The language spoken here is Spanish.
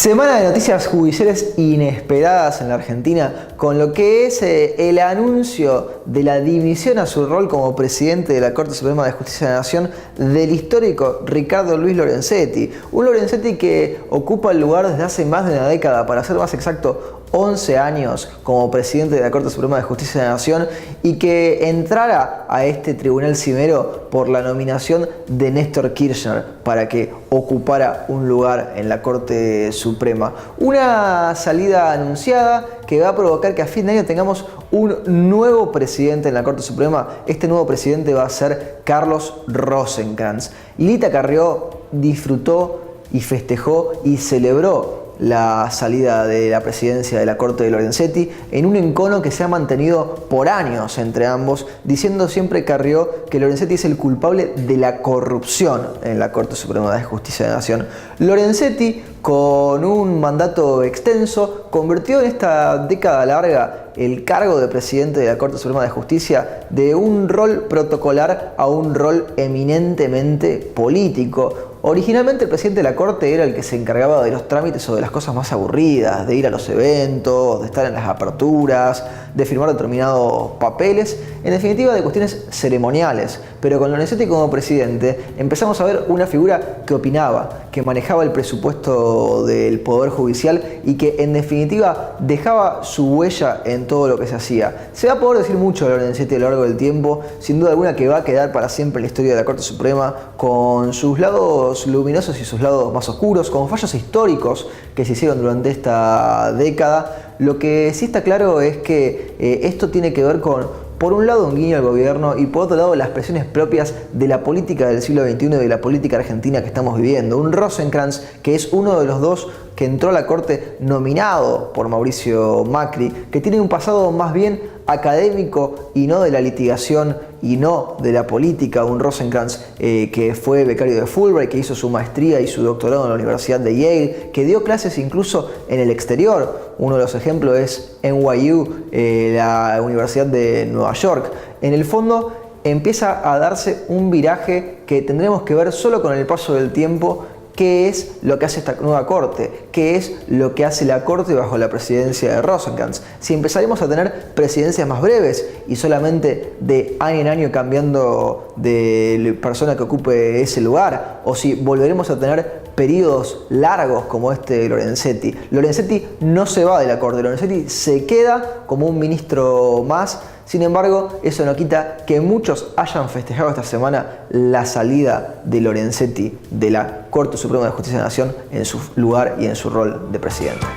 Semana de noticias judiciales inesperadas en la Argentina, con lo que es el anuncio de la dimisión a su rol como presidente de la Corte Suprema de Justicia de la Nación del histórico Ricardo Luis Lorenzetti. Un Lorenzetti que ocupa el lugar desde hace más de una década, para ser más exacto, 11 años como presidente de la Corte Suprema de Justicia de la Nación, y que entrara a este tribunal cimero por la nominación de Néstor Kirchner para que ocupara un lugar en la Corte Suprema. Una salida anunciada que va a provocar que a fin de año tengamos un nuevo presidente en la Corte Suprema. Este nuevo presidente va a ser Carlos Rosenkrantz. Lilita Carrió disfrutó y festejó y celebró la salida de la presidencia de la Corte de Lorenzetti en un encono que se ha mantenido por años entre ambos, diciendo siempre Carrió que Lorenzetti es el culpable de la corrupción en la Corte Suprema de Justicia de la Nación. Lorenzetti, con un mandato extenso, convirtió en esta década larga el cargo de presidente de la Corte Suprema de Justicia de un rol protocolar a un rol eminentemente político. Originalmente el presidente de la Corte era el que se encargaba de los trámites o de las cosas más aburridas, de ir a los eventos, de estar en las aperturas, de firmar determinados papeles, en definitiva de cuestiones ceremoniales. Pero con Lorenzetti como presidente empezamos a ver una figura que opinaba, que manejaba el presupuesto del Poder Judicial y que en definitiva dejaba su huella en todo lo que se hacía. Se va a poder decir mucho de Lorenzetti a lo largo del tiempo, sin duda alguna que va a quedar para siempre en la historia de la Corte Suprema, con sus lados luminosos y sus lados más oscuros, con fallos históricos que se hicieron durante esta década. Lo que sí está claro es que esto tiene que ver con, por un lado, un guiño al gobierno y por otro lado las presiones propias de la política del siglo XXI y de la política argentina que estamos viviendo. Un Rosenkrantz que es uno de los dos que entró a la Corte nominado por Mauricio Macri, que tiene un pasado más bien académico y no de la litigación y no de la política. Un Rosenkrantz que fue becario de Fulbright, que hizo su maestría y su doctorado en la Universidad de Yale, que dio clases incluso en el exterior. Uno de los ejemplos es NYU, la Universidad de Nueva York. En el fondo empieza a darse un viraje que tendremos que ver solo con el paso del tiempo. ¿Qué es lo que hace esta nueva Corte? ¿Qué es lo que hace la Corte bajo la presidencia de Rosenkrantz? Si empezaremos a tener presidencias más breves y solamente de año en año cambiando de persona que ocupe ese lugar, o si volveremos a tener periodos largos como este de Lorenzetti. Lorenzetti no se va de la Corte, Lorenzetti se queda como un ministro más. Sin embargo, eso no quita que muchos hayan festejado esta semana la salida de Lorenzetti de la Corte Suprema de Justicia de la Nación en su lugar y en su rol de presidente.